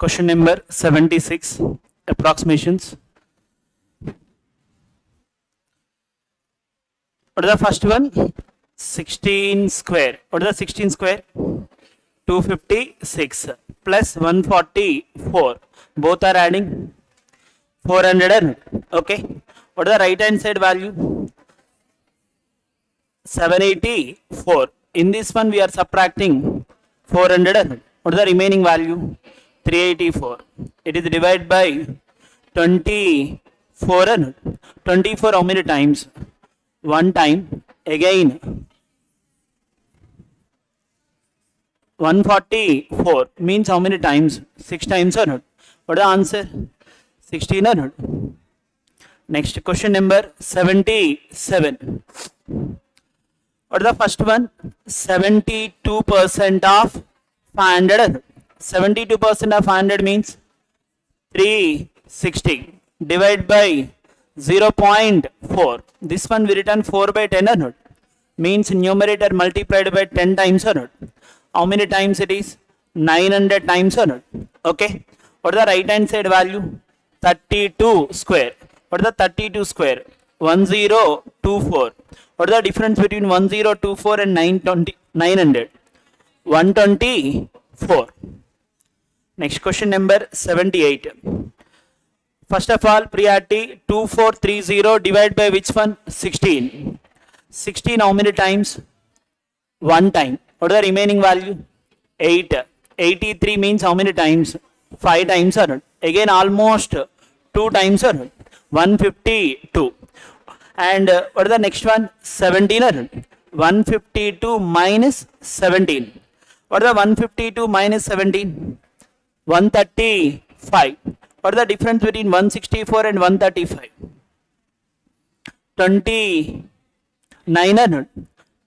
Question number 76, approximations. What is the first one? 16 square. What is the 16 square? 256 plus 144. Both are adding 400. Okay. What is the right hand side value? 784. In this one we are subtracting 400. What is the remaining value? 384. It is divided by 24. 24 how many times? One time. Again 144 means how many times? 6 times or not? What is the answer? 16 or not? Next question number 77. What is the first one? 72% of 500. 72% of 500 means 360 divided by 0.4. This one we written 4 by 10 or not? Means numerator multiplied by 10 times or not? How many times it is? 900 times or not? Okay. What is the right hand side value? 32 square. What is the 32 square? 1024. What is the difference between 1024 and 900? 124. Next question number 78. First of all, priority 2430 divided by which one? 16. 16 how many times? One time. What is the remaining value? 8. 83 means how many times? 5 times or not? Again almost 2 times or not? 152. And what is the next one? 17 or not? 152 minus 17. What is the 152 minus 17? 135. What is the difference between 164 and 135? 29 or not?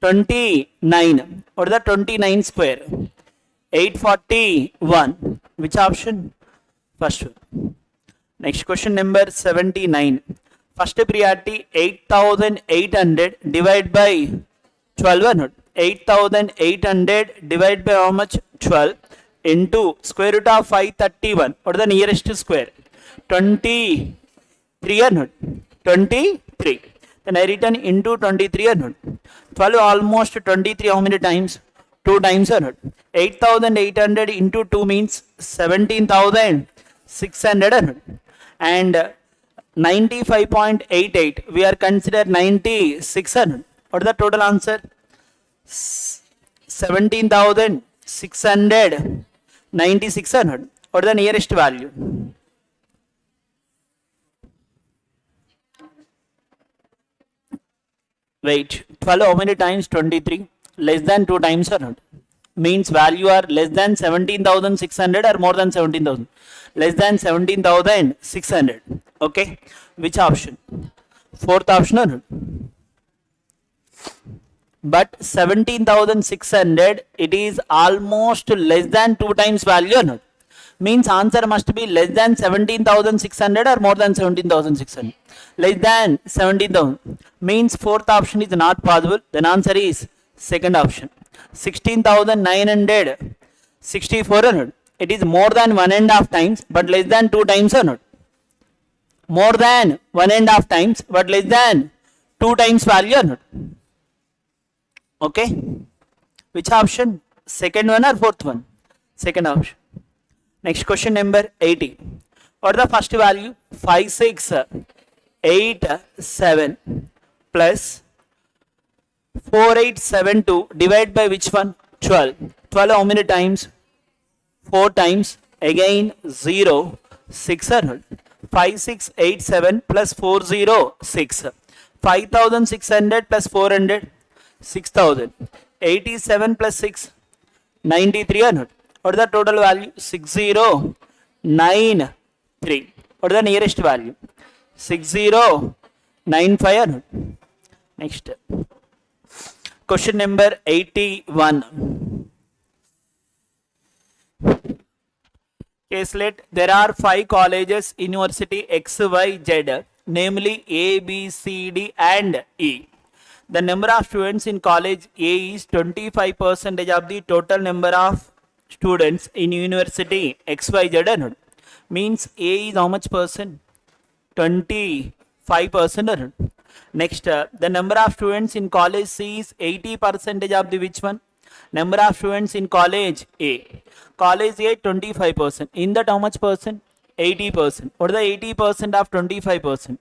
29. What is the 29 square? 841. Which option? First one. Next question number 79. First priority 8800 divided by 12 or not? 8800 divided by how much? 12 into square root of 531. What is the nearest square? 23 or not? 23. Then I written into 23 or not? 12 almost 23 how many times? 2 times or not? 8800 into 2 means 17,600 or not? And 95.88 we are considered 96 or not? What is the total answer? 17,696 or not? What is the nearest value? Wait, 12 how many times? 23. Less than 2 times or not? Means value are less than 17,600 or more than 17,000? Less than 17,600. Okay. Which option? Fourth option or not? But 17,600 it is almost less than 2 times value or not? Means answer must be less than 17,600 or more than 17,600. Less than 17,000 means fourth option is not possible. Then answer is second option. 16,964 or not? It is more than 1.5 times but less than 2 times or not? More than 1.5 times but less than 2 times value or not? Okay. Which option? Second one or fourth one? Second option. Next question number 80. What is the first value? 5687 plus 4872 divided by which one? 12. 12 how many times? 4 times. Again 0 6 or not? 5687 plus 406. 5600 plus 400. 6,000. 87 plus 6. 93 or not? What is the total value? 6093. What is the nearest value? 6095 or not? Next. Question number 81. Case let there are 5 colleges, university X, Y, Z, namely A, B, C, D and E. The number of students in college A is 25% of the total number of students in university XYZ అన్నాడు. Means A is how much percent? 25% అన్నాడు. Next, the number of students in college C is 80% of the which one? Number of students in college A. College A 25%. In that how much percent? 80%. What is the 80% of 25%?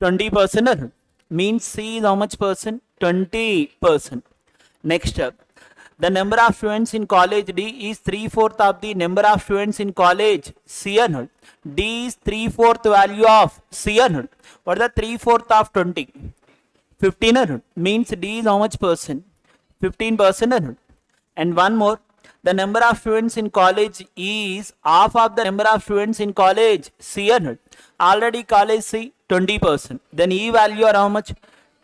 20% means C is how much percent? 20%. Next, the number of students in college D is 3/4 of the number of students in college C. D is 3/4 value of C. What is the 3/4 of 20? 15. Means D is how much percent? 15%. And one more, the number of students in college is half of the number of students in college C. Already college C 20%. Then E value are how much?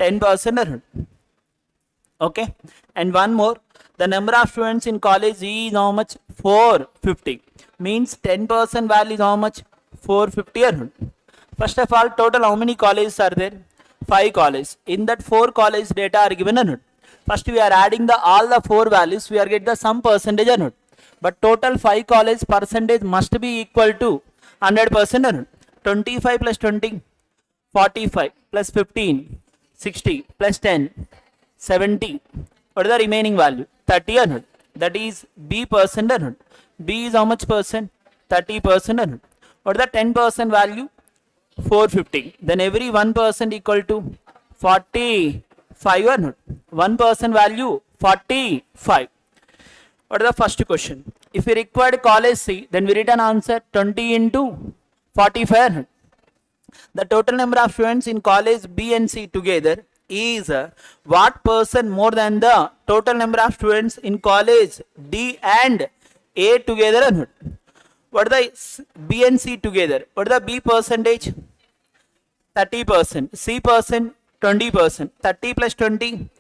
10%. Okay. And one more, the number of students in college E is how much? 450. Means 10% value is how much? 450. First of all, total how many colleges are there? 5 colleges. In that 4 college data are given. First we are adding the all the 4 values, we are get the some percentage. But total 5 college percentage must be equal to 100%. 25 plus 20, 45 plus 15, 60 plus 10, 70. What is the remaining value? 30. That is B percent. B is how much percent? 30%. What is the 10% value? 450. Then every 1% equal to 45. 1% value 45. What is the first question? If we required college C, then we written answer 20 into 45. The total number of students in college B and C together is what percent more than the total number of students in college D and A together? What is the B and C together? What is the B percentage? 30%. C percent 20%. 30 plus 20,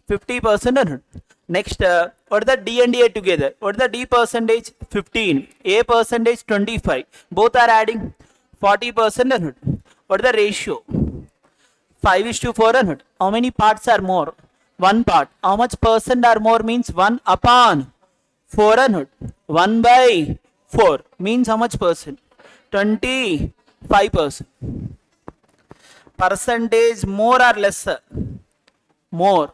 50%. Next, what is the D and A together? What is the D percentage? 15. A percentage 25. Both are adding 40%. What is the ratio? 5:4. How many parts are more? 1 part. How much percent are more? Means 1 upon 4. 1 by 4 means how much percent? 25%. Percentage more or lesser? More.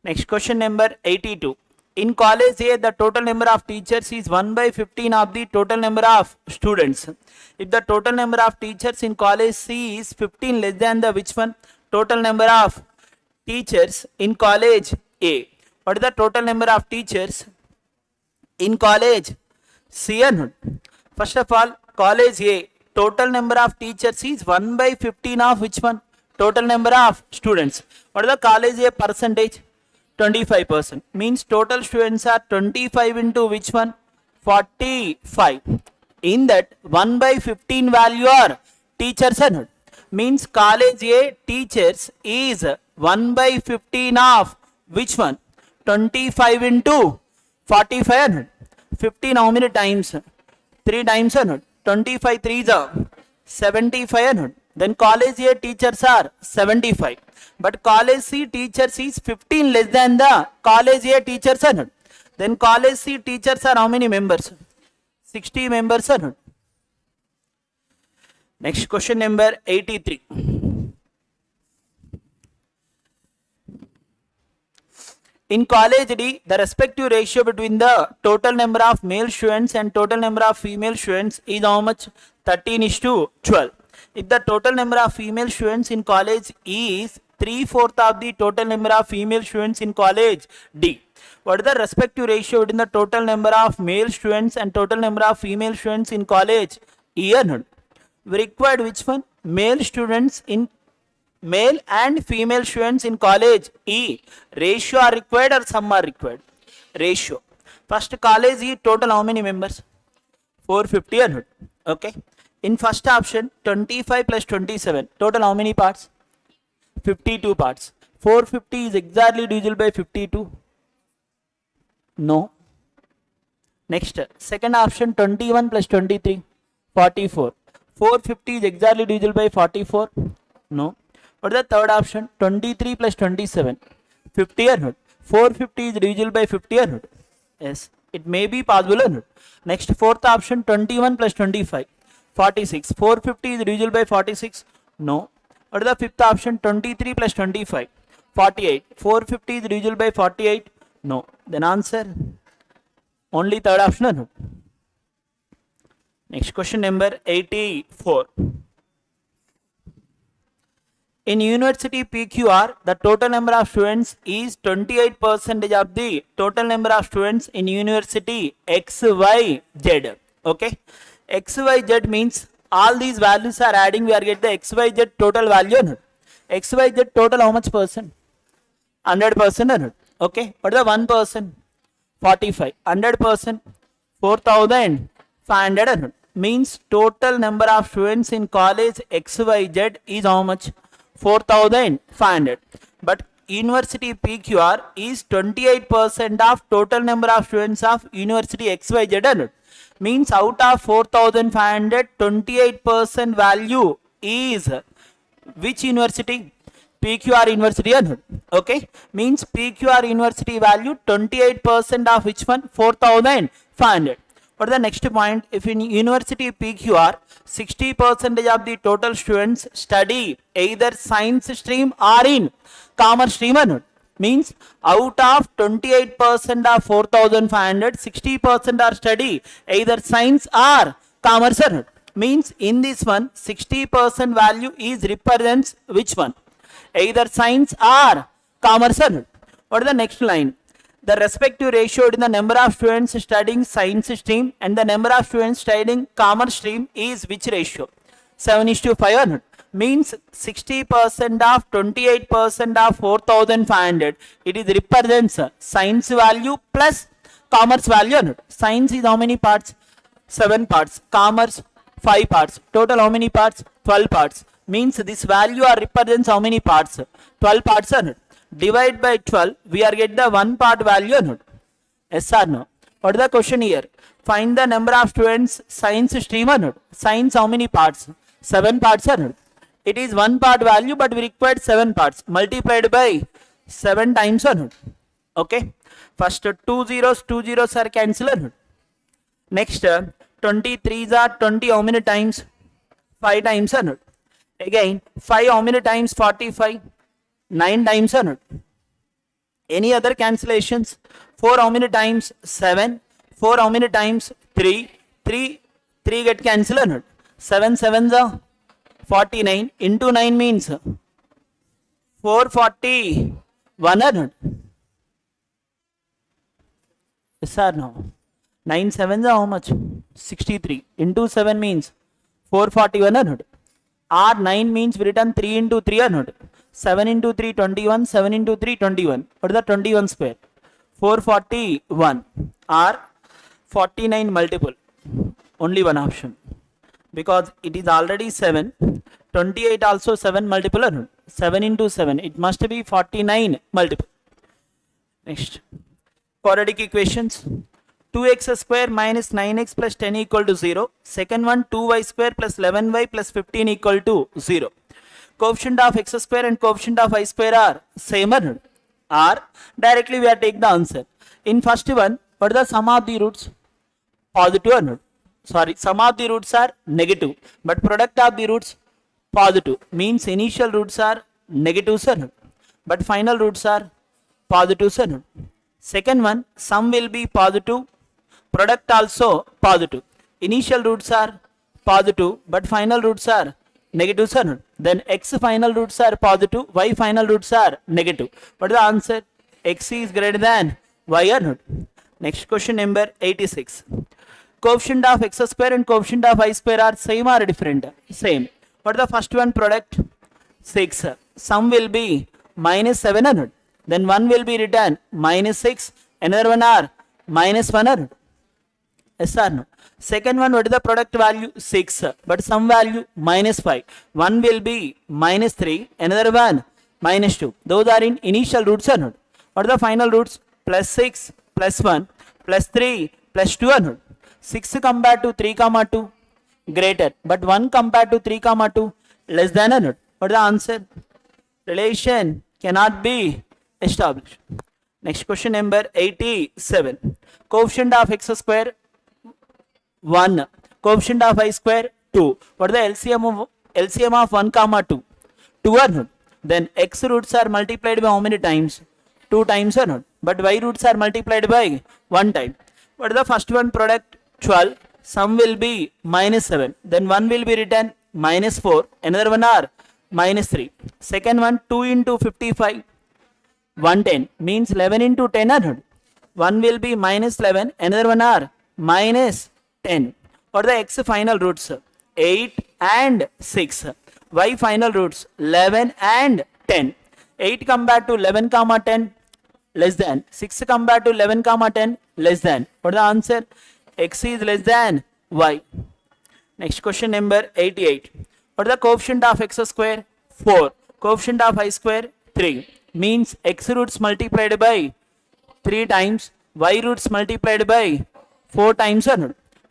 Next question number 82. In college A, the total number of teachers is 1 by 15 of the total number of students. If the total number of teachers in college C is 15 less than the which one? Total number of teachers in college A. What is the total number of teachers in college C? First of all, college A, total number of teachers is 1 by 15 of which one? Total number of students. What is the college A percentage? 25%. Means total students are 25 into which one? 45. In that 1 by 15 value are teachers. Means college A teachers is 1 by 15 of which one? 25 into 45. 15 how many times? 3 times. 25 3s are 75. Then college A teachers are 75. But college C teachers is 15 less than the college A teachers. Then college C teachers are how many members? 60 members. Next question number 83. In college D, the respective ratio between the total number of male students and total number of female students is how much? 13:12. If the total number of female students in college is 3/4 of the total number of female students in college D, what is the respective ratio between the total number of male students and total number of female students in college E? We required which one? Male students in male and female students in college E. Ratio are required or sum are required? Ratio. First college E total how many members? 450. Okay. In first option 25 plus 27 total how many parts? 52 parts. 450 is exactly divisible by 52. No. Next, second option 21 plus 23 44. 450 is exactly divisible by 44. No. What is the third option? 23 plus 27 50 or not? 450 is divisible by 50 or not? Yes. It may be possible or not. Next, fourth option, 21 plus 25, 46. 450 is divisible by 46. No. What is the fifth option? 23 plus 25, 48. 450 is divisible by 48. No. Then answer only third option or not. Next question number 84. In university PQR, the total number of students is 28% of the total number of students in university XYZ. Okay, XYZ means all these values are adding, we are getting the XYZ total value. XYZ total how much percent? 100%. Okay, what is the 1%? 45. 100%? 4,500. Means total number of students in college XYZ is how much? 4,500. But university PQR is 28% of total number of students of university XYZ. Means out of 4,500, 28% value is which university? PQR university. Okay, means PQR university value 28% of which one? 4,500. What is the next point? If in university PQR 60% of the total students study either science stream or in commerce stream, means out of 28% of 4,500, 60% are study either science or commerce. Means in this one 60% value is represents which one? Either science or commerce. What is the next line? The respective ratio in the number of students studying science stream and the number of students studying commerce stream is which ratio? 7:5. Means 60% of 28% of 4,500. It is represents science value plus commerce value. Science is how many parts? 7 parts. Commerce 5 parts. Total how many parts? 12 parts. Means this value are represents how many parts? 12 parts. Divide by 12, we are get the one part value or not? Yes or no? What is the question here? Find the number of students science stream or not? Science how many parts? 7 parts or not? It is one part value, but we required 7 parts multiplied by 7 times or not? Okay. First 2 zeros are cancelled or not? Next 23s are 20 how many times? 5 times or not? Again 5 how many times? 45. 9 times or not? Any other cancellations? 4 how many times? 7. 4 how many times? 3. 3 get cancelled or not? 7 sevens are 49. Into 9 means 441 or not? Yes or no? 9 sevens are how much? 63. Into 7 means 441 or not? Or 9 means we return 3 into 3 or not? 7 into 3, 21. 7 into 3, 21. What is the 21 square? 441 or 49 multiple. Only one option. Because it is already 7. 28 also 7 multiple. Or 7 into 7. It must be 49 multiple. Next. Quadratic equations. 2x square minus 9x plus 10 equal to 0. Second one, 2y square plus 11y plus 15 equal to 0. Coefficient of x square and coefficient of y square are same or directly we are take the answer. In first one, what is the sum of the roots? Positive or not? Sorry, sum of the roots are negative, but product of the roots positive. Means initial roots are negative or not? But final roots are positive or not? Second one, sum will be positive, product also positive. Initial roots are positive, but final roots are negative or not? Then x final roots are positive, y final roots are negative. What is the answer? X is greater than y or not? Next question number 86. Coefficient of x square and coefficient of y square are same or different? Same. What is the first one? Product 6. Sum will be minus 7 or not? Then one will be written minus 6. Another one are minus 1 or not? Yes or no? Second one, what is the product value? 6. But sum value minus 5. One will be minus 3. Another one minus 2. Those are in initial roots or not? What are the final roots? Plus 6 plus 1 plus 3 plus 2 or not? 6 compared to 3 comma 2 greater. But 1 compared to 3 comma 2 less than or not? What is the answer? Relation cannot be established. Next question number 87. Coefficient of x square 1. Coefficient of y square 2. What is the LCM of 1 comma 2? 2 or not? Then x roots are multiplied by how many times? 2 times or not? But y roots are multiplied by 1 time. What is the first one? Product 12. Sum will be minus 7. Then 1 will be written minus 4. Another one are minus 3. Second one 2 into 55. 110 means 11 into 10 or not? 1 will be minus 11. Another one are minus 10. What are the x final roots? 8 and 6. Y final roots 11 and 10. 8 compared to 11 comma 10 less than. 6 compared to 11 comma 10 less than. What is the answer? X is less than y. Next question number 88. What is the coefficient of x square? 4. Coefficient of y square 3. Means x roots multiplied by 3 times, y roots multiplied by 4 times.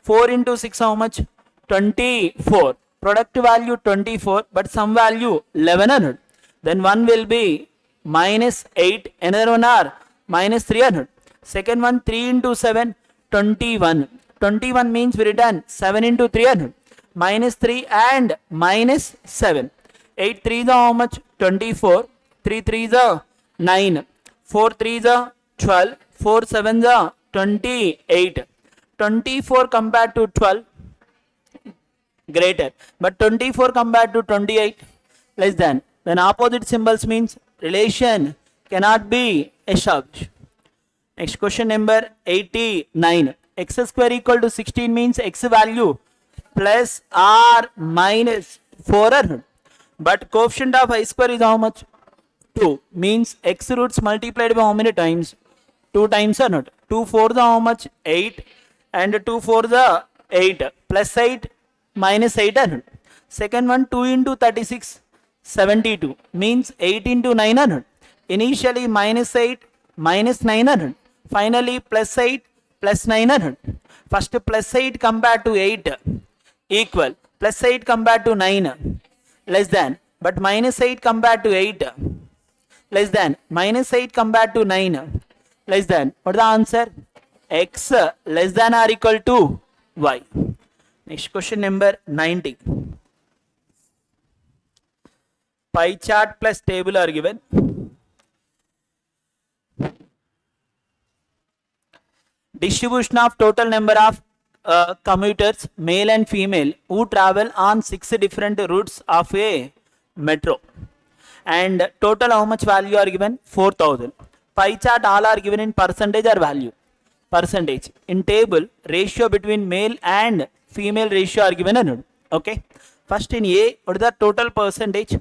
4 into 6 how much? 24. Product value 24 but sum value 11. Then 1 will be minus 8. Another one are minus 3. Second one 3 into 7 21. 21 means we return 7 into 3. Minus 3 and minus 7. 8 3 is how much? 24. 3 3 is 9. 4 3 is 12. 4 7 is 28. 24 compared to 12 greater, but 24 compared to 28 less than. Then opposite symbols means relation cannot be established. Next question number 89. X square equal to 16 means x value plus or minus 4. But coefficient of y square is how much? 2. Means x roots multiplied by how many times? 2 times or not? 2 4 is how much? 8. And 2 4 is 8. Plus 8 minus 8. Second one 2 into 36 72. Means 8 into 900. Initially minus 8 minus 900. Finally plus 8 plus 900. First plus 8 compared to 8 equal. Plus 8 compared to 9 less than. But minus 8 compared to 8 less than. Minus 8 compared to 9 less than. What is the answer? X less than or equal to y. Next question number 90. Pie chart plus table are given. Distribution of total number of commuters, male and female, who travel on 6 different routes of a metro. And total how much value are given? 4,000. Pie chart all are given in percentage or value? Percentage. In table, ratio between male and female ratio are given. Okay. First in A, what is the total percentage?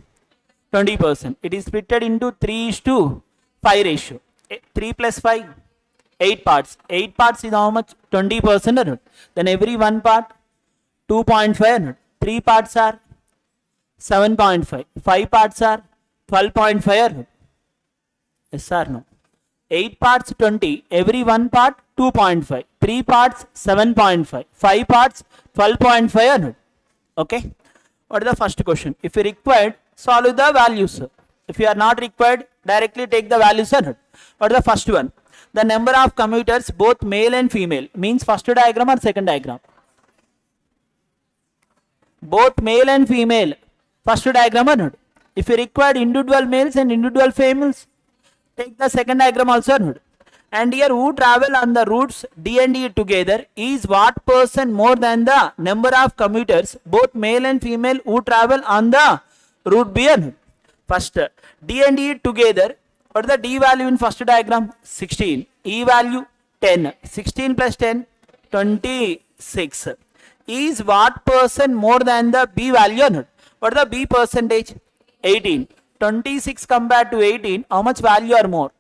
20%. It is split into 3:5 ratio. 3 plus 5, 8 parts. 8 parts is how much? 20%. Then every one part 2.5. 3 parts are 7.5. 5 parts are 12.5. Yes or no? 8 parts 20. Every one part 2.5. 3 parts 7.5. 5 parts 12.5. Okay. What is the first question? If you required, solve the values. If you are not required, directly take the values. What is the first one? The number of commuters, both male and female, means first diagram or second diagram? Both male and female, first diagram or not? If you required individual males and individual females, take the second diagram also or not? And here who travel on the routes D and E together is what person more than the number of commuters, both male and female, who travel on the route B or not? First, D and E together. What is the D value in first diagram? 16. E value 10. 16 plus 10, 26. Is what person more than the B value or not? What is the B percentage? 18. 26 compared to 18, how much value are more?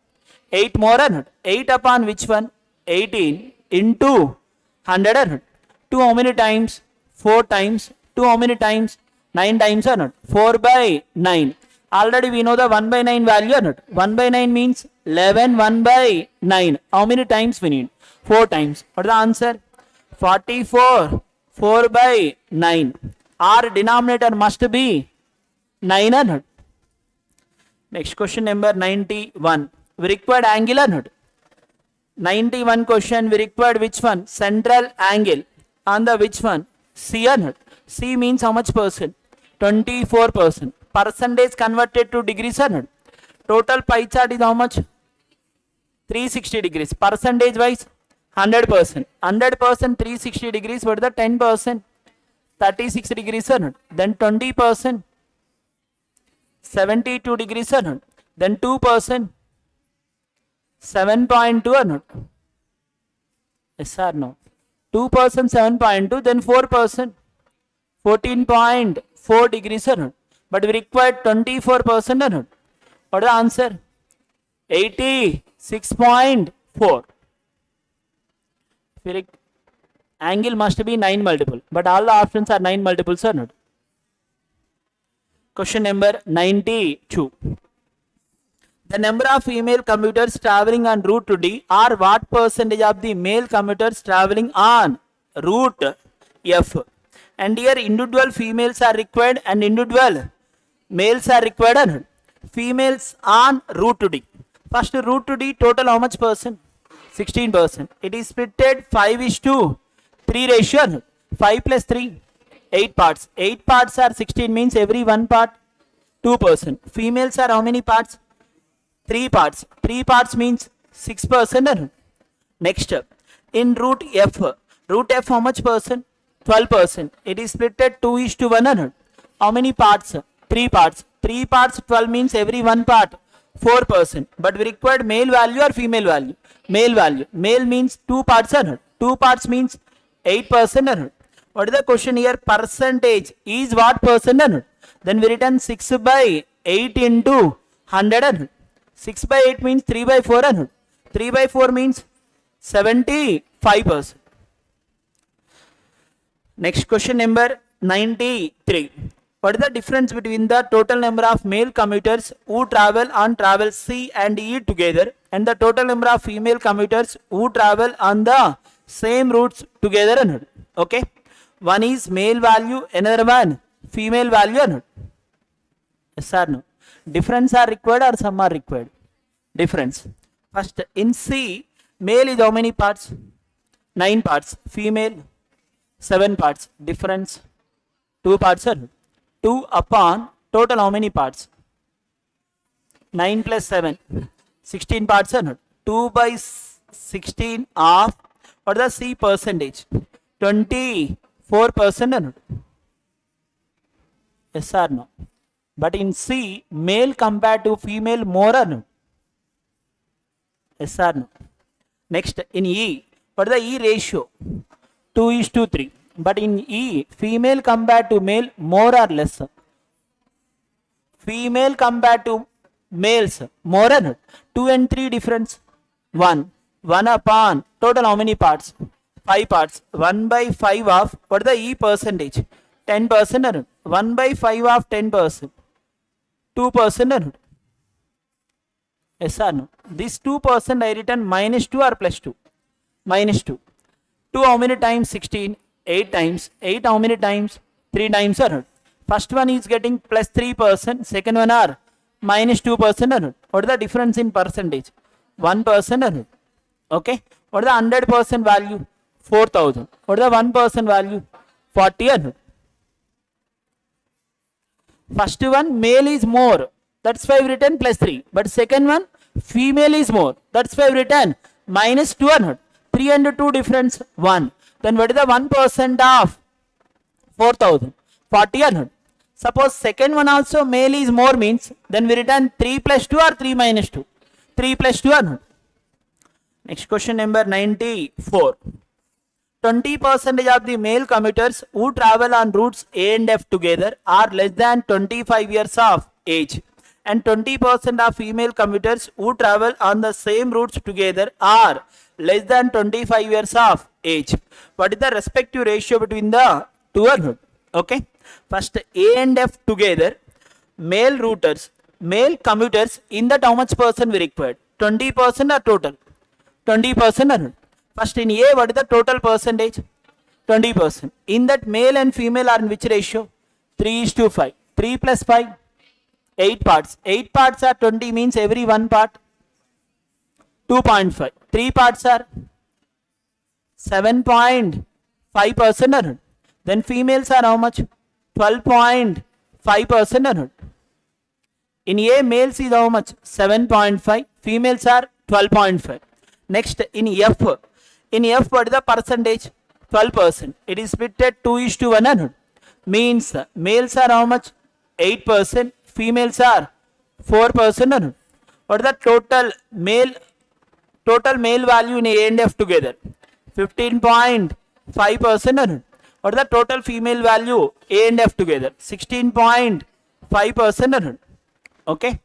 8 more or not? 8 upon which one? 18 into 100 or not? 2 how many times? 4 times. 2 how many times? 9 times or not? 4 by 9. Already we know the 1 by 9 value or not? 1 by 9 means 11, 1 by 9. How many times we need? 4 times. What is the answer? 44. 4 by 9. Our denominator must be 9 or not? Next question number 91. We required angle or not? 91 question we required which one? Central angle on the which one? C and C means how much percent? 24%. Percentage converted to degrees and total pie chart is how much? 360 degrees. Percentage wise 100%. 100% 360 degrees. What is the 10%? 36 degrees and then 20%. 72 degrees and then 2%. 7.2 or not? Yes or no? 2% 7.2, then 4%. 14.4 degrees or not? But we required 24% or not? What is the answer? 86.4. Angle must be 9 multiple, but all the options are 9 multiples or not? Question number 92. The number of female commuters traveling on route to D or what percentage of the male commuters traveling on route F? And here individual females are required and individual males are required and females on route to D. First route to D total how much percent? 16%. It is splitted 5:3 ratio. 5 plus 3, 8 parts. 8 parts are 16 means every 1 part 2%. Females are how many parts? 3 parts. 3 parts means 6%. Next, in route F how much percent? 12%. It is splitted 2:1. How many parts? 3 parts. 3 parts 12 means every 1 part 4%. But we required male value or female value? Male value. Male means 2 parts. 2 parts means 8%. What is the question here? Percentage is what percent? Then we return 6 by 8 into 100. 6 by 8 means 3 by 4. 3 by 4 means 75%. Next question number 93. What is the difference between the total number of male commuters who travel on travel C and E together and the total number of female commuters who travel on the same routes together? Okay. One is male value, another one female value. Yes or no? Difference are required or some are required? Difference. First, in C, male is how many parts? 9 parts. Female, 7 parts. Difference, 2 parts. 2 upon total how many parts? 9 plus 7, 16 parts. 2 by 16 of, what is the C percentage? 24%. Yes or no? But in C, male compared to female more or no? Yes or no? Next, in E, what is the E ratio? 2:3. But in E, female compared to male more or less? Female compared to males more or not? 2 and 3 difference? 1. 1 upon total how many parts? 5 parts. 1 by 5 of, what is the E percentage? 10% or not? 1 by 5 of 10%. 2% or not? Yes or no? This 2% I written minus 2 or plus 2? Minus 2. 2 how many times? 16. 8 times. 8 how many times? 3 times or not? First one is getting plus 3%. Second one are minus 2% or not? What is the difference in percentage? 1% or not? Okay. What is the 100% value? 4,000. What is the 1% value? 40 or not? First one, male is more. That's why we written plus 3. But second one, female is more. That's why we written minus 2 or not? 3 and 2 difference? 1. Then what is the 1% of 4,000? 40 or not? Suppose second one also male is more means, then we return 3 plus 2 or 3 minus 2? 3 plus 2 or not? Next question number 94. 20% of the male commuters who travel on routes A and F together are less than 25 years of age. And 20% of female commuters who travel on the same routes together are less than 25 years of age. What is the respective ratio between the two or not? Okay. First, A and F together, male routers, male commuters, in that how much percent we required? 20% or total? 20% or not? First in A, what is the total percentage? 20%. In that male and female are in which ratio? 3:5. 3 plus 5, 8 parts. 8 parts are 20 means every 1 part 2.5. 3 parts are 7.5%. Then females are how much? 12.5%. In A, males is how much? 7.5. Females are 12.5. Next, in F, what is the percentage? 12%. It is split at 2:1. Means males are how much? 8%. Females are 4%. What is the total male value in A and F together? 15.5%. What is the total female value A and F together? 16.5%. Okay.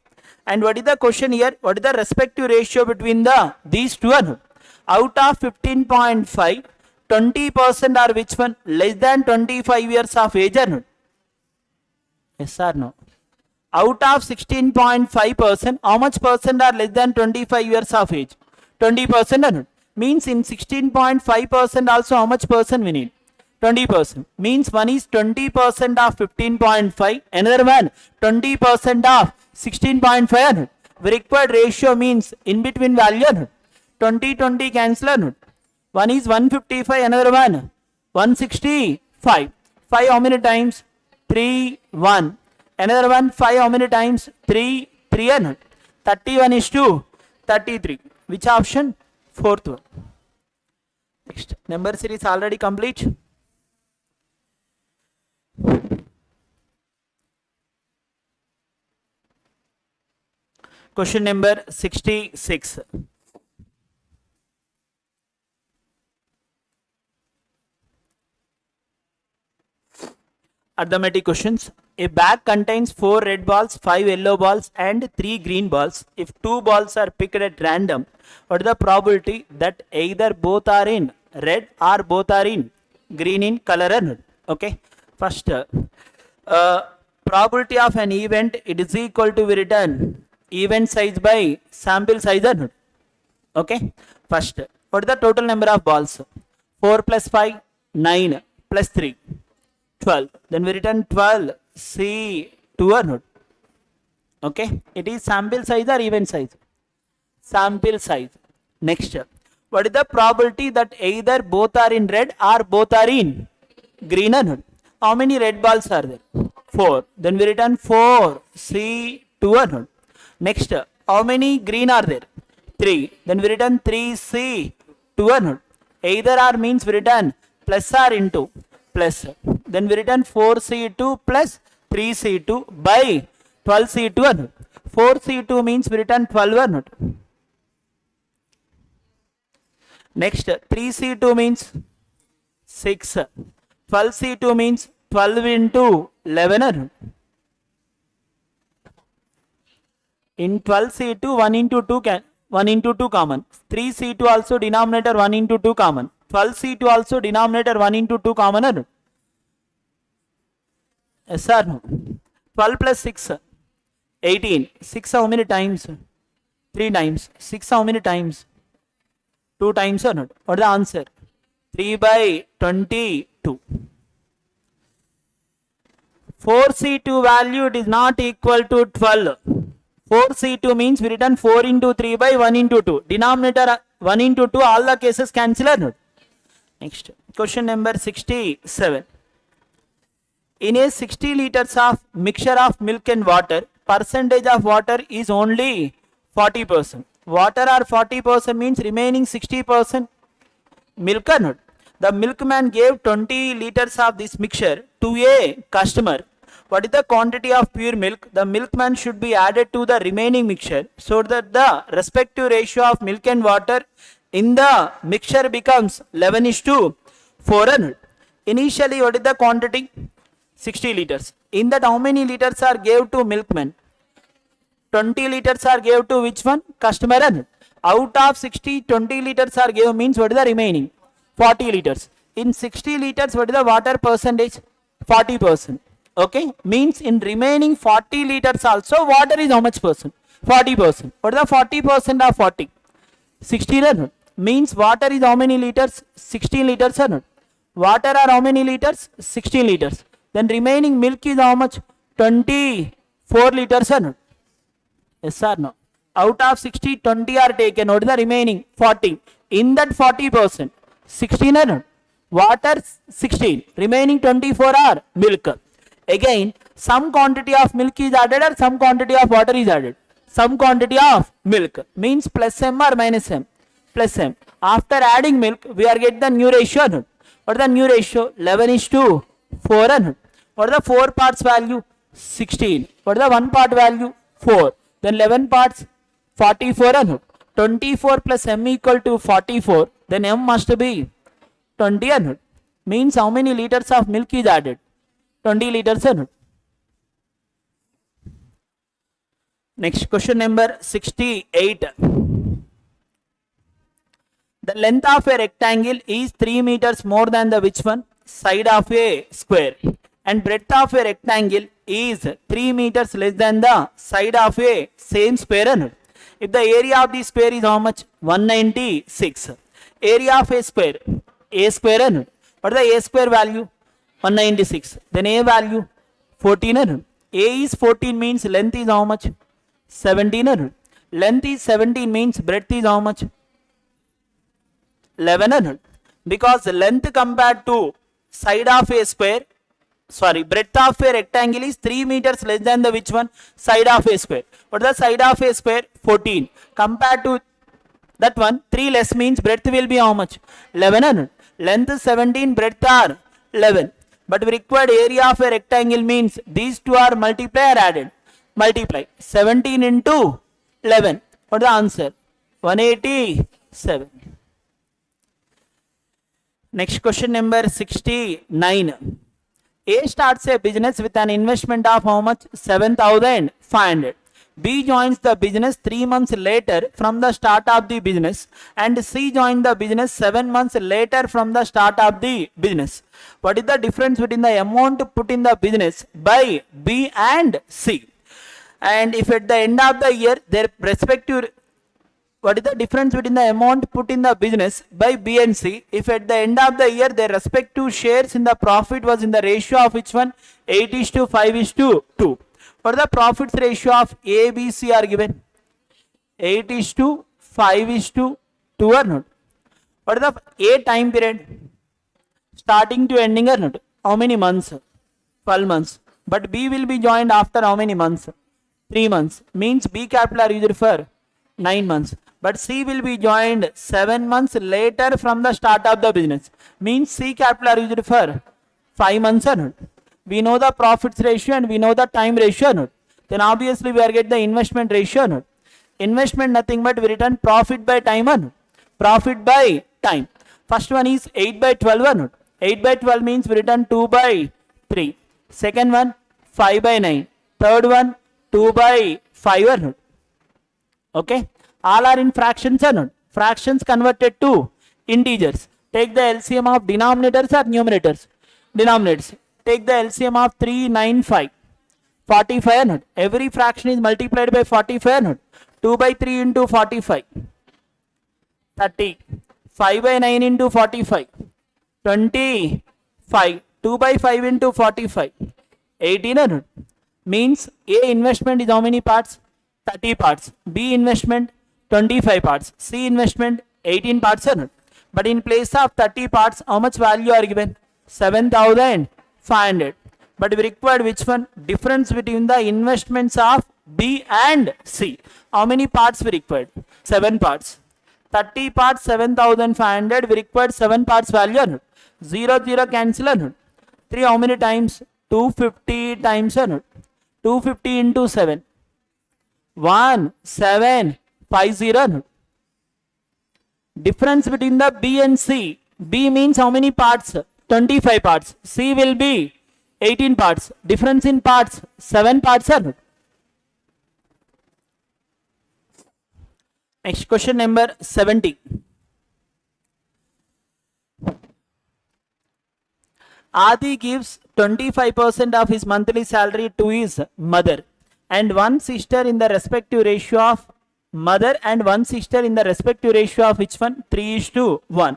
And what is the question here? What is the respective ratio between these two? Out of 15.5, 20% are which one? Less than 25 years of age. Yes or no? Out of 16.5%, how much percent are less than 25 years of age? 20%. Means in 16.5% also how much percent we need? 20%. Means one is 20% of 15.5, another one 20% of 16.5. We required ratio means in between value 20 cancel. One is 155, another one 165. 5 how many times? 3, 1. Another one 5 how many times? 3, 3. 31:33. Which option? Fourth one. Next, number series already complete. Question number 66. Arithmetic questions. A bag contains 4 red balls, 5 yellow balls and 3 green balls. If 2 balls are picked at random, what is the probability that either both are in red or both are in green in color? Okay. First, probability of an event, it is equal to written event size by sample size. Okay. First, what is the total number of balls? 4 plus 5, 9 plus 3, 12. Then we return 12 C2 or not? Okay. It is sample size or event size? Sample size. Next, what is the probability that either both are in red or both are in green or not? How many red balls are there? 4. Then we return 4 C2 or not? Next, how many green are there? 3. Then we return 3 C2 or not? Either or means we return plus or into plus. Then we return 4 C2 plus 3 C2 by 12 C2 or not? 4 C2 means we return 12 or not? Next, 3 C2 means 6. 12 C2 means 12 into 11 or not? In 12 C2, 1 into 2 common. 3 C2 also denominator 1 into 2 common. 12 C2 also denominator 1 into 2 common or not? Yes or no? 12 plus 6, 18. 6 how many times? 3 times. 6 how many times? 2 times or not? What is the answer? 3 by 22. 4C2 value, it is not equal to 12. 4C2 means we return 4 into 3 by 1 into 2. Denominator 1 into 2, all the cases cancel or not? Next, question number 67. In a 60 liters of mixture of milk and water, percentage of water is only 40%. Water are 40% means remaining 60% milk or not? The milkman gave 20 liters of this mixture to a customer. What is the quantity of pure milk the milkman should be added to the remaining mixture so that the respective ratio of milk and water in the mixture becomes 11:4? Initially, what is the quantity? 60 liters. In that, how many liters are gave to milkman? 20 liters are gave to which one? Customer. Out of 60, 20 liters are gave means what is the remaining? 40 liters. In 60 liters, what is the water percentage? 40%. Okay. Means in remaining 40 liters also, water is how much percent? 40%. What is the 40% of 40? 16. Means water is how many liters? 16 liters. Water are how many liters? 16 liters. Then remaining milk is how much? 24 liters. Yes or no? Out of 60, 20 are taken. What is the remaining? 40. In that 40%, 16 are water, 16. Remaining 24 are milk. Again, some quantity of milk is added or some quantity of water is added. Some quantity of milk means plus m or minus m. Plus m. After adding milk, we are getting the new ratio. What is the new ratio? 11:4. What is the 4 parts value? 16. What is the 1 part value? 4. Then 11 parts, 44. 24 plus m equal to 44. Then m must be 20. Means how many liters of milk is added? 20 liters. Next question number 68. The length of a rectangle is 3 meters more than the which one? Side of a square. And breadth of a rectangle is 3 meters less than the side of a same square. If the area of the square is how much? 196. Area of a square, a square. What is the a square value? 196. Then a value 14. A is 14 means length is how much? 17. Length is 17 means breadth is how much? 11. Because length compared to side of a square, breadth of a rectangle is 3 meters less than the which one? Side of a square. What is the side of a square? 14. Compared to that one, 3 less means breadth will be how much? 11. Length 17, breadth are 11. But we required area of a rectangle means these two are multiply or added? Multiply. 17 into 11. What is the answer? 187. Next question number 69. A starts a business with an investment of how much? 7,500. B joins the business 3 months later from the start of the business, and C joined the business 7 months later from the start of the business. What is the difference between the amount put in the business by B and C? And if at the end of the year their respective, what is the difference between the amount put in the business by B and C? If at the end of the year their respective shares in the profit was in the ratio of which one? 8:5:2. What is the profits ratio of A, B, C are given? 8:5:2 or not? What is the A time period? Starting to ending or not? How many months? 12 months. But B will be joined after how many months? 3 months. Means B capital are used for 9 months. But C will be joined 7 months later from the start of the business. Means C capital are used for 5 months or not? We know the profits ratio and we know the time ratio or not? Then obviously we are get the investment ratio or not? Investment nothing but we return profit by time or not? Profit by time. First one is 8/12 or not? 8/12 means we return 2/3. Second one 5/9. Third one 2/5 or not? Okay. All are in fractions or not? Fractions converted to integers. Take the LCM of denominators or numerators? Denominators. Take the LCM of 3, 9, 5. 45 or not? Every fraction is multiplied by 45 or not? 2/3 into 45. 30. 5/9 into 45. 25. 2/5 into 45. 18 or not? Means A investment is how many parts? 30 parts. B investment 25 parts. C investment 18 parts or not? But in place of 30 parts, how much value are given? 7,500. But we required which one? Difference between the investments of B and C. How many parts we required? 7 parts. 30 parts 7,500. We required 7 parts value or not? 0, 0 cancel or not? 3 how many times? 250 times or not? 250 into 7. 1750 or not? Difference between the B and C. B means how many parts? 25 parts. C will be 18 parts. Difference in parts 7 parts or not? Next question number 70. Adi gives 25% of his monthly salary to his mother and one sister in the respective ratio of mother and one sister in the respective ratio of which one? 3:1.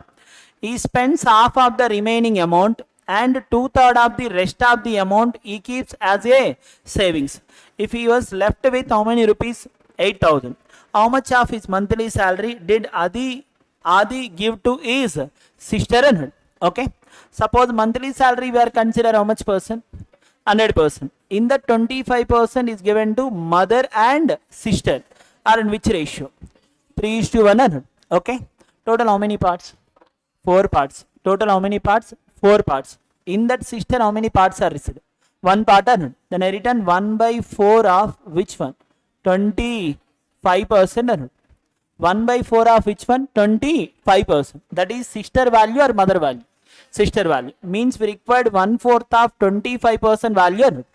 He spends half of the remaining amount and 2/3 of the rest of the amount he keeps as a savings. If he was left with how many rupees? 8,000. how much of his monthly salary did Adi give to his sister and her? Okay, suppose monthly salary we are consider how much percent? 100%. In the 25% is given to mother and sister, or in which ratio? 3:1. Okay, total how many parts? 4 parts. Total how many parts? 4 parts. In that sister how many parts are received? 1 part or not? Then I return 1/4 of which one? 25% or not? 1/4 of which one? 25%. That is sister value or mother value? Sister value. Means we required 1/4 of 25% value or not?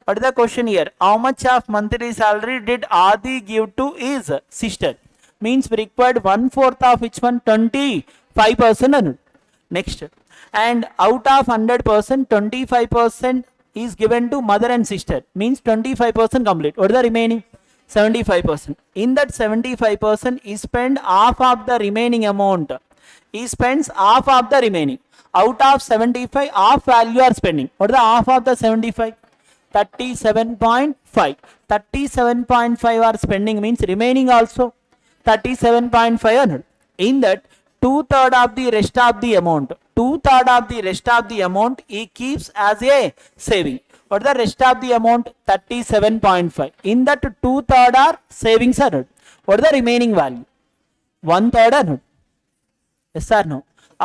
What is the question here? How much of monthly salary did Adi give to his sister? Means we required 1/4 of which one? 25% or not? Next. And out of 100%, 25% is given to mother and sister. Means 25% complete. What is the remaining? 75%. In that 75%, he spent half of the remaining amount. He spends half of the remaining. Out of 75, half value are spending. What is the half of the 75? 37.5. 37.5 are spending, means remaining also 37.5. In that, 2/3 of the rest of the amount. 2/3 of the rest of the amount he keeps as a saving. What is the rest of the amount? 37.5. In that 2/3 are savings are not. What is the remaining value? 1/3 are not. Yes or no?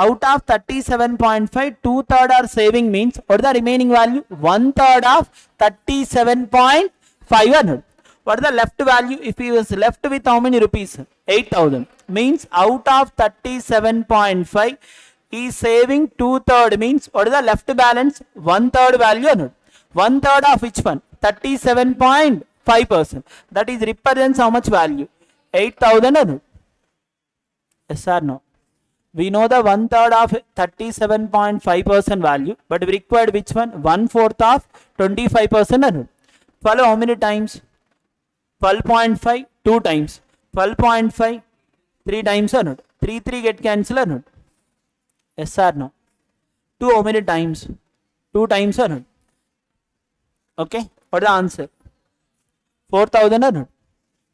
Out of 37.5, 2/3 are saving, means what is the remaining value? 1/3 of 37.5 are not. What is the left value? If he was left with how many rupees? 8,000. Means out of 37.5, he is saving 2/3, means what is the left balance? 1/3 value or not? 1/3 of which one? 37.5%. That is represents how much value? 8,000 or not? Yes or no? We know the 1/3 of 37.5% value, but we required which one? 1/4 of 25% or not? Follow how many times? 12.5 2 times. 12.5 3 times or not? 3 get cancelled or not? Yes or no? 2 how many times? 2 times or not? Okay, what is the answer? 4,000 or not?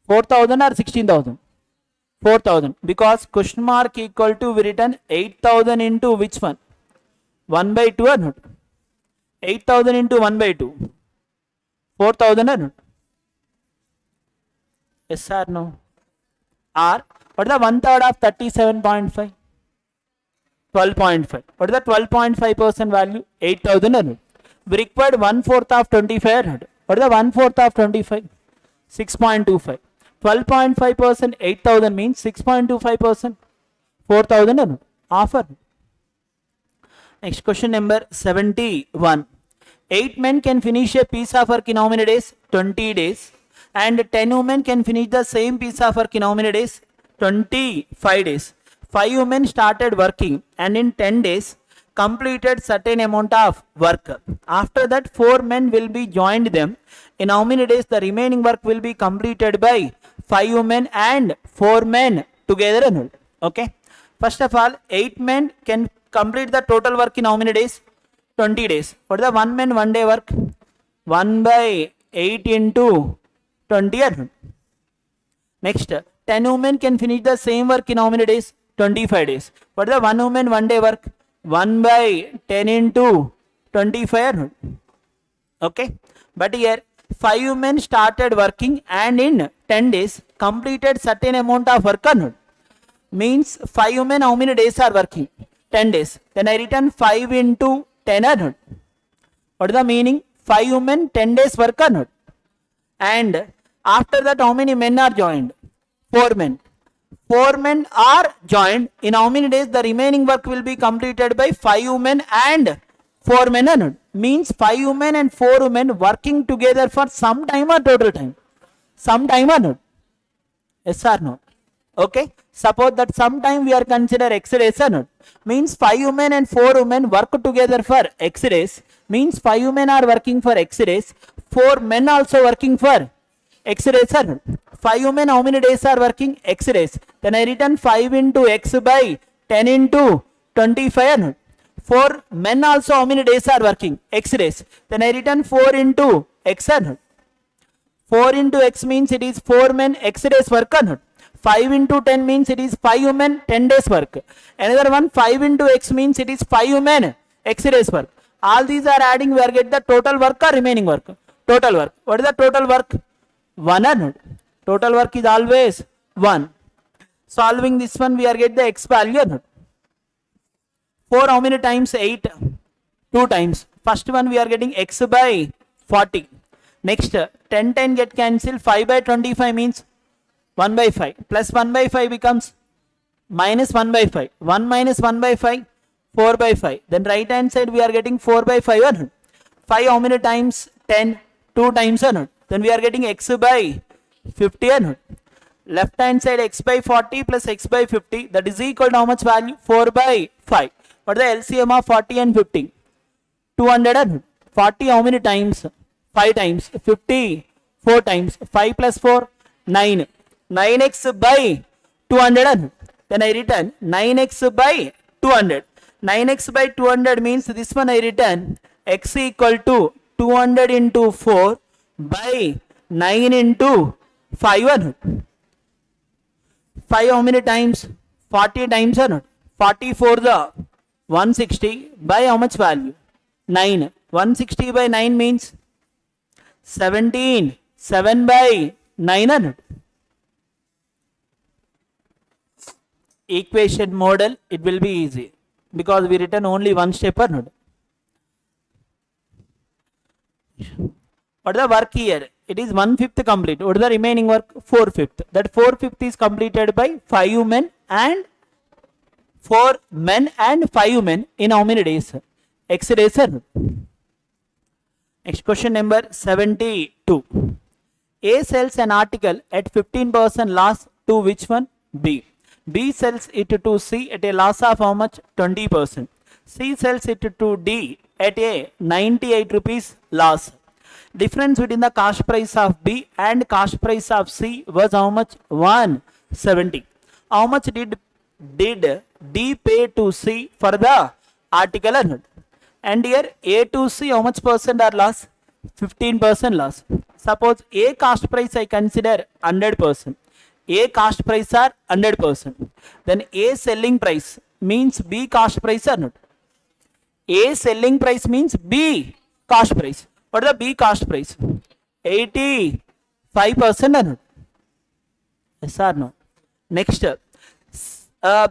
4,000 or 16,000? 4,000, because question mark equal to we written 8,000 into which one? 1/2 or not? 8,000 into 1/2. 4,000 or not? Yes or no? Or what is the 1/3 of 37.5? 12.5. What is the 12.5% value? 8,000 or not? We required 1/4 of 25 or not? What is the 1/4 of 25? 6.25. 12.5%, 8,000 means 6.25%. 4,000 or not? Offer. Next question number 71. 8 men can finish a piece of work in how many days? 20 days. And 10 women can finish the same piece of work in how many days? 25 days. 5 women started working and in 10 days completed certain amount of work. After that 4 men will be joined them. In how many days the remaining work will be completed by 5 women and 4 men together? Okay. First of all, 8 men can complete the total work in how many days? 20 days. What is the 1 man 1 day work? 1/8 into 20. Next, 10 women can finish the same work in how many days? 25 days. What is the 1 woman 1 day work? 1/10 into 25. Okay. But here 5 women started working and in 10 days completed certain amount of work or not? Means 5 women how many days are working? 10 days. Then I return 5 into 10 or not? What is the meaning? 5 women 10 days work or not? And after that how many men are joined? 4 men. 4 men are joined. In how many days the remaining work will be completed by 5 women and 4 men or not? Means 5 women and 4 women working together for some time or total time? Some time or not? Yes or no? Okay. Suppose that sometime we are consider X days or not? Means 5 women and 4 women work together for X days. Means 5 women are working for X days. 4 men also working for X days or not? 5 women how many days are working? X days. Then I return 5 into X by 10 into 25 or not? 4 men also how many days are working? X days. Then I return 4 into X or not? 4 into x means it is 4 men x days work or not. 5 into 10 means it is 5 women 10 days work. Another one, 5 into x means it is 5 women x days work. All these are adding, we are get the total work or remaining work. Total work. What is the total work? 1 or not. Total work is always 1. Solving this one, we are get the x value or not. 4 how many times? 8. 2 times. First one we are getting x by 40. Next 10 10 get cancelled. 5 by 25 means 1 by 5. Plus 1 by 5 becomes minus 1 by 5. 1 minus 1 by 5, 4 by 5. Then right hand side we are getting 4 by 5 or not. 5 how many times? 10. 2 times or not. Then we are getting x by 50 or not. Left hand side x by 40 plus x by 50, that is equal to how much value? 4 by 5. What is the LCM of 40 and 50? 200 or not. 40 how many times? 5 times. 50 4 times. 5 plus 4, 9. 9x by 200 or not. Then I return 9x by 200. 9x by 200 means this one I return x equal to 200 into 4 by 9 into 5 or not. 5 how many times? 40 times or not. 44 the 160 by how much value? 9. 160 by 9 means 17. 7 by 9 or not. Equation model, it will be easy because we written only one step or not. What is the work here? It is 1/5 complete. What is the remaining work? 4/5. That 4/5 is completed by 5 men and 4 men and 5 women in how many days? X days. Next question number 72. A sells an article at 15% loss to which one? B. B sells it to C at a loss of how much? 20%. C sells it to D at a 98 rupees loss. Difference between the cost price of B and cost price of C was how much? 170. How much did D pay to C for the article or not? And here A to C how much percent are loss? 15% loss. Suppose A cost price I consider 100%. A cost price are 100%. Then A selling price means B cost price or not? A selling price means B cost price. What is the B cost price? 85% or not? Yes or no? Next,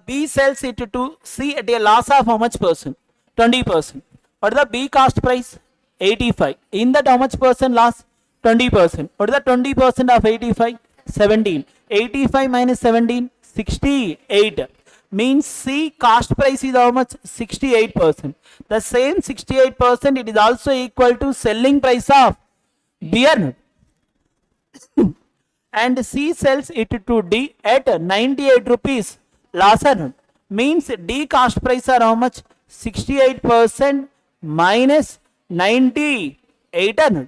B sells it to C at a loss of how much percent? 20%. What is the B cost price? 85. In that how much percent loss? 20%. What is the 20% of 85? 17. 85 minus 17, 68. Means C cost price is how much? 68%. The same 68% it is also equal to selling price of B or not? And C sells it to D at 98 rupees loss or not? Means D cost price are how much? 68% minus 98 or not?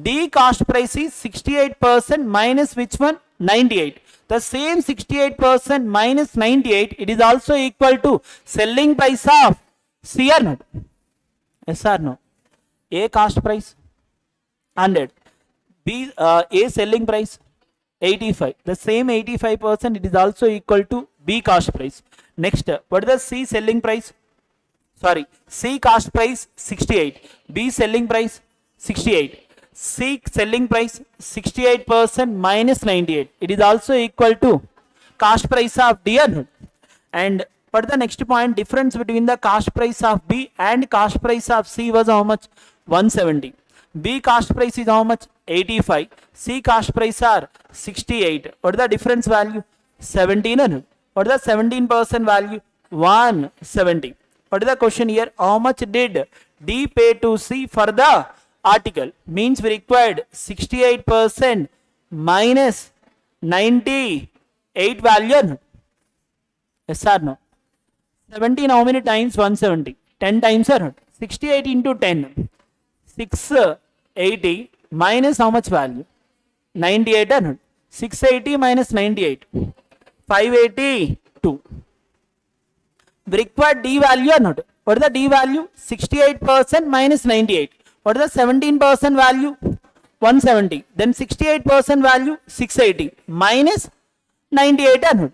D cost price is 68% minus which one? 98. The same 68% minus 98, it is also equal to selling price of C or not? Yes or no? A cost price 100. B A selling price 85. The same 85% it is also equal to B cost price. Next, what is the C selling price? Sorry, C cost price 68. B selling price 68. C selling price 68% minus 98. It is also equal to cost price of D or not? And what is the next point? Difference between the cost price of B and cost price of C was how much? 170. B cost price is how much? 85. C cost price are 68. What is the difference value? 17 or not? What is the 17% value? 170. What is the question here? How much did D pay to C for the article? Means we required 68% minus 98 value. Yes or no? 17 how many times? 170. 10 times or not? 68 into 10. 680 minus how much value? 98 or not? 680 minus 98. 582. We require D value or not? What is the D value? 68% minus 98. What is the 17% value? 170. Then 68% value 680 minus 98 అన్నాడు.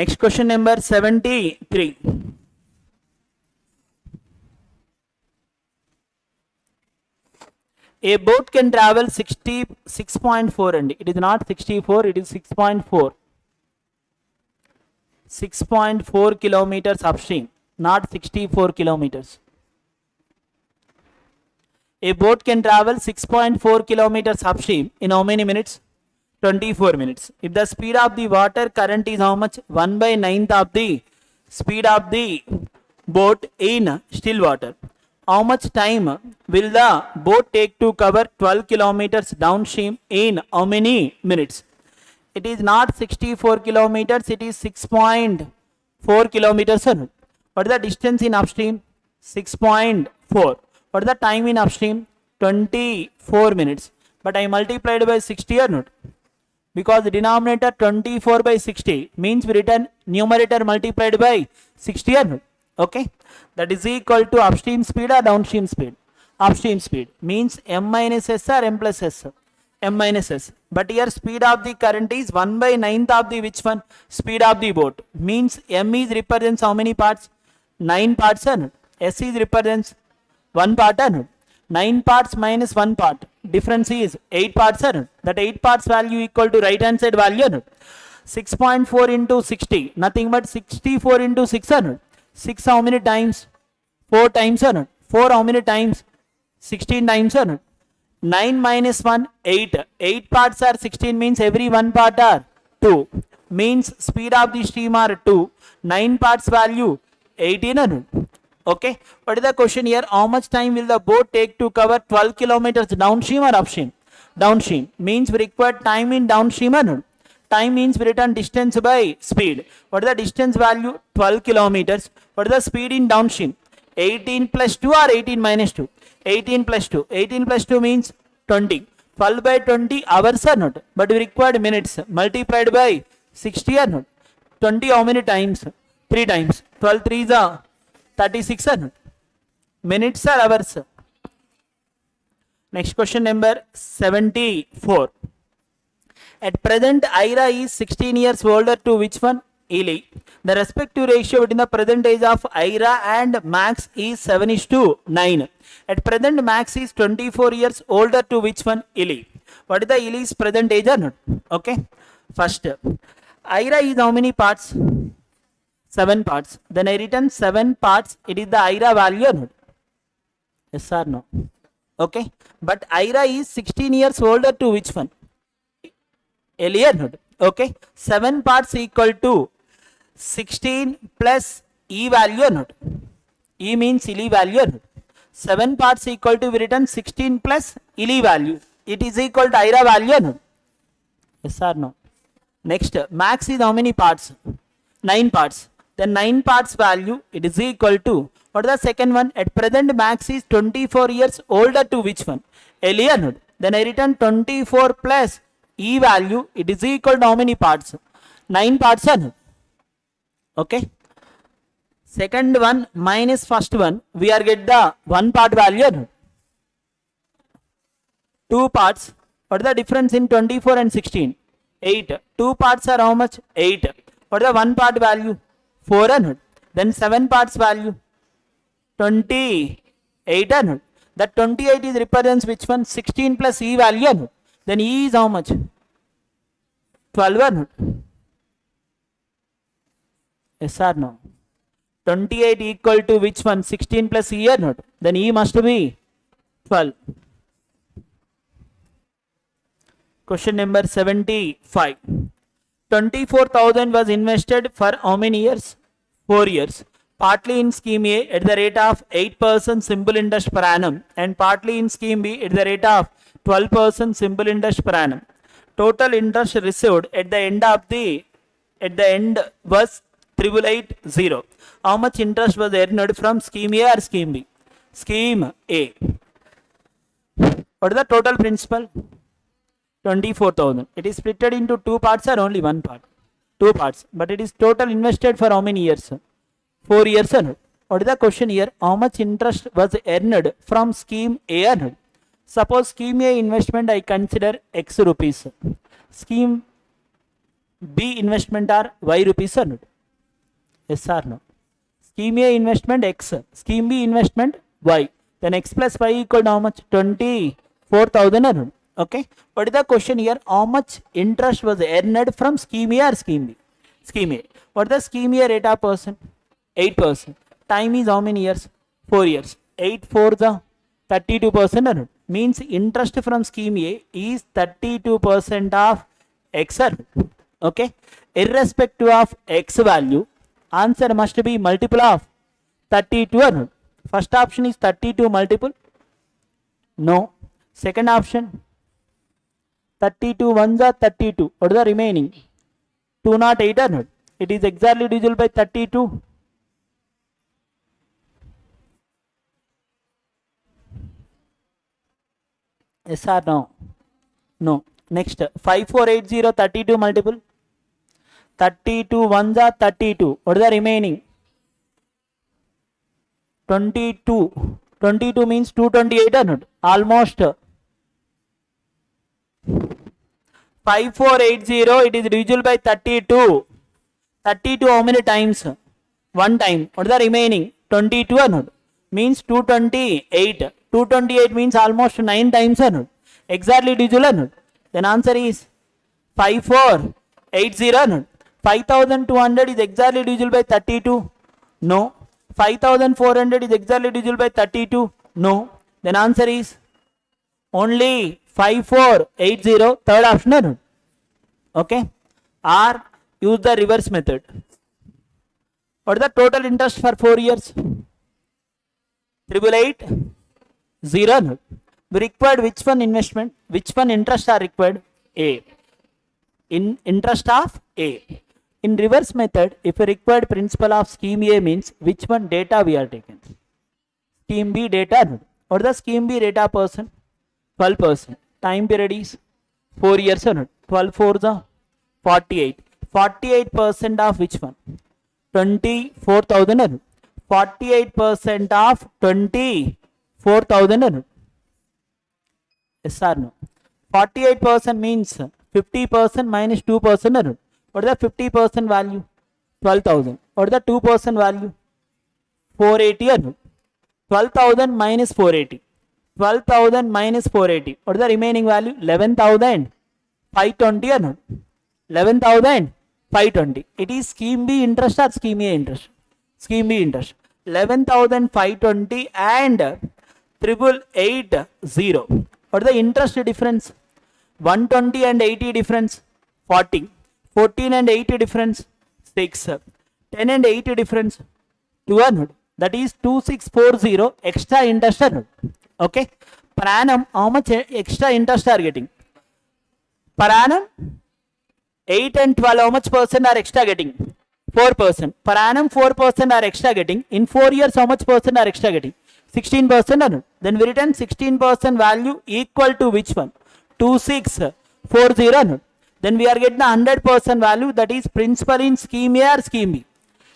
Next question number 73. A boat can travel 66.4 and it is not 64, it is 6.4. 6.4 kilometers upstream, not 64 kilometers. A boat can travel 6.4 kilometers upstream in how many minutes? 24 minutes. If the speed of the water current is how much? 1/9 of the speed of the boat in still water. How much time will the boat take to cover 12 kilometers downstream in how many minutes? It is not 64 kilometers, it is 6.4 kilometers. What is the distance in upstream? 6.4. What is the time in upstream? 24 minutes. But I multiplied by 60 or not? Because the denominator 24 by 60 means we written numerator multiplied by 60 or not? Okay, that is equal to upstream speed or downstream speed? Upstream speed means m minus s or m plus s? M minus s. But here speed of the current is 1/9 of the which one? Speed of the boat. Means m is represents how many parts? 9 parts or not? S is represents 1 part or not? 9 parts minus 1 part. Difference is 8 parts or not? That 8 parts value equal to right hand side value or not? 6.4 into 60. Nothing but 64 into 6 or not? 6 how many times? 4 times or not? 4 how many times? 16 times or not? 9 minus 1, 8. 8 parts are 16 means every 1 part are 2. Means speed of the stream are 2. 9 parts value 18 or not? Okay. What is the question here? How much time will the boat take to cover 12 kilometers downstream or upstream? Downstream. Means we require time in downstream or not? Time means we return distance by speed. What is the distance value? 12 kilometers. What is the speed in downstream? 18 plus 2 or 18 minus 2? 18 plus 2. 18 plus 2 means 20. 12 by 20 hours or not? But we required minutes. Multiplied by 60 or not? 20 how many times? 3 times. 12 3s are 36 or not? Minutes or hours? Next question number 74. At present, Ira is 16 years older to which one? Eli. The respective ratio between the present age of Ira and Max is 7:9. At present, Max is 24 years older to which one? Eli. What is the Eli's present age or not? Okay. First, Ira is how many parts? 7 parts. Then I written 7 parts. It is the Ira value or not? Yes or no? Okay. But Ira is 16 years older to which one? Eli or not? Okay. 7 parts equal to 16 plus E value or not? E means Eli value or not? 7 parts equal to we written 16 plus Eli value. It is equal to Ira value or not? Yes or no? Next, Max is how many parts? 9 parts. Then 9 parts value, it is equal to, what is the second one? At present, Max is 24 years older to which one? Eli or not? Then I written 24 plus E value, it is equal to how many parts? 9 parts or not? Okay. Second one minus first one, we are get the 1 part value or not? 2 parts. What is the difference in 24 and 16? 8. 2 parts are how much? 8. What is the 1 part value? 4 or not? Then 7 parts value? 28 or not? That 28 is represents which one? 16 plus E value or not? Then E is how much? 12 or not? Yes or no? 28 equal to which one? 16 plus E or not? Then E must be 12. Question number 75. 24,000 was invested for how many years? 4 years. Partly in scheme A at the rate of 8% simple interest per annum and partly in scheme B at the rate of 12% simple interest per annum. Total interest received at the end was 888.0. How much interest was earned from scheme A or scheme B? Scheme A. What is the total principal? 24,000. It is split into 2 parts or only 1 part? 2 parts. But it is total invested for how many years? 4 years or not? What is the question here? How much interest was earned from scheme A? Suppose scheme A investment I consider X rupees. Scheme B investment are Y rupees or not? Yes or no? Scheme A investment X, scheme B investment Y. Then X plus Y equal to how much? 24,000 or not? Okay. What is the question here? How much interest was earned from scheme A or scheme B? Scheme A. What is the scheme A rate of percent? 8%. Time is how many years? 4 years. 8 for the 32% or not? Means interest from scheme A is 32% of X or not? Okay. Irrespective of X value, answer must be multiple of 32 or not? First option is 32 multiple. No. Second option 32 ones are 32. What is the remaining? 208 or not? It is exactly divisible by 32. Yes or no? No. Next 5480 32 multiple. 32 ones are 32. What is the remaining? 22. 22 means 228 or not? Almost. 5480 it is divisible by 32. 32 how many times? One time. What is the remaining? 22 or not? Means 228. 228 means almost 9 times or not? Exactly divisible or not? Then answer is 5480 or not? 5200 is exactly divisible by 32? No. 5400 is exactly divisible by 32? No. Then answer is only 5480. Third option or not? Okay. Or use the reverse method. What is the total interest for 4 years? 888 0 not. We required which one investment? Which one interest are required? A. In interest of A. In reverse method, if a required principal of scheme A means which one data we are taken? Scheme B data. What is the scheme B data person? 12%. Time period is 4 years or not? 12 for the 48. 48% of which one? 24,000 or not? 48% of 24,000 or not? Yes or no? 48% means 50% minus 2% or not? What is the 50% value? 12,000. What is the 2% value? 480 or not? 12,000 minus 480. 12,000 minus 480. What is the remaining value? 11,520 or not? 11,520. It is scheme B interest or scheme A interest? Scheme B interest. 11,520 and 8880. What is the interest difference? 120 and 80 difference? 40. 14 and 80 difference? 6. 10 and 80 difference? 200. That is 2640 extra interest. Okay. Per annum, how much extra interest are getting? Per annum, 8 and 12, how much percent are extra getting? 4%. Per annum, 4% are extra getting. In 4 years, how much percent are extra getting? 16% or not? Then we return 16% value equal to which one? 2640 or not? Then we are getting the 100% value, that is principal in scheme A or scheme B?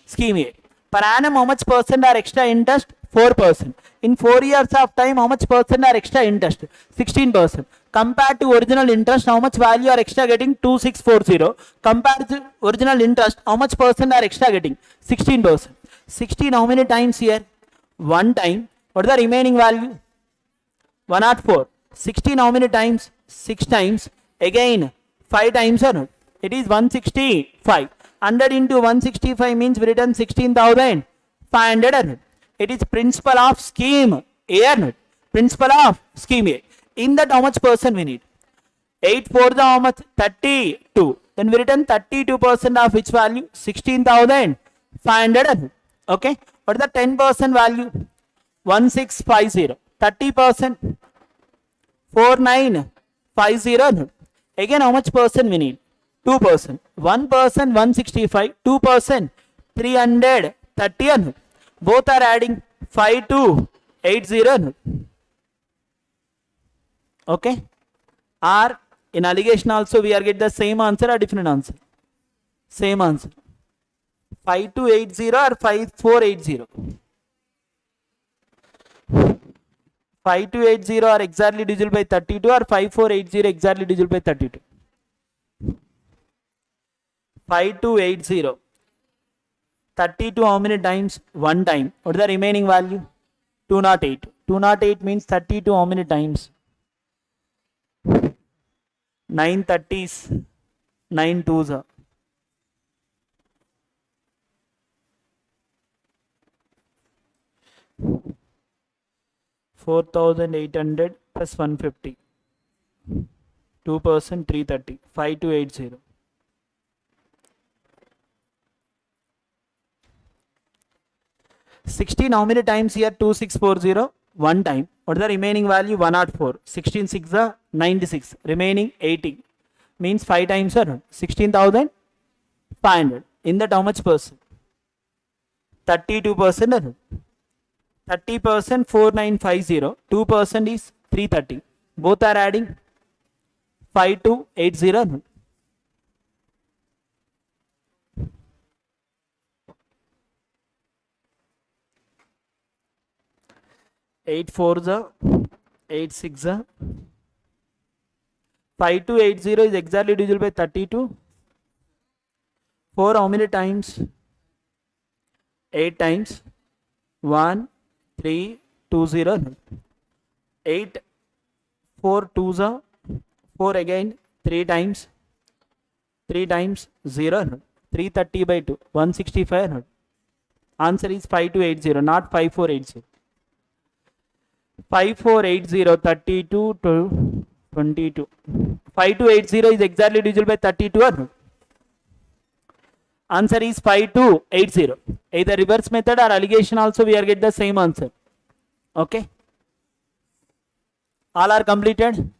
Scheme A. Per annum, how much percent are extra interest? 4%. In 4 years of time, how much percent are extra interest? 16%. Compared to original interest, how much value are extra getting? 2640. Compared to original interest, how much percent are extra getting? 16%. 16 how many times here? 1 time. What is the remaining value? 104. 16 how many times? 6 times. Again 5 times or not? It is 165. 100 into 165 means we return 16,500 or not? It is principal of scheme A or not? Principal of scheme A. In that how much percent we need? 8 for the how much? 32. Then we return 32% of which value? 16,500 or not? Okay. What is the 10% value? 1650. 30%? 4950 or not? Again how much percent we need? 2%. 1% 165. 2% 330 or not? Both are adding 5280 or not? Okay. Or in allegation also we are get the same answer or different answer? Same answer. 5280 or 5480? 5280 are exactly divisible by 32 or 5480 exactly divisible by 32? 5280. 32 how many times? One time. What is the remaining value? 208. 208 means 32 how many times? 9 30s, 9 twos. 4800 plus 150. 2% 330. 5280. 16 how many times here? 2640. One time. What is the remaining value? 104. 16 6 96. Remaining 80. Means 5 times 16,500. In that how much percent? 32%. 30% 4950. 2% is 330. Both are adding 5280. 8 4s, 8 6s. 5280 is exactly divisible by 32. 4 how many times? 8 times. 1 3 2 0. 8 4 2s. 4 again 3 times. 3 times 0. 330 by 2. 165. Answer is 5280, not 5480. 5480, 32 to 22. 5280 is exactly divisible by 32. Answer is 5280. Either reverse method or allegation also we are get the same answer. Okay. All are completed.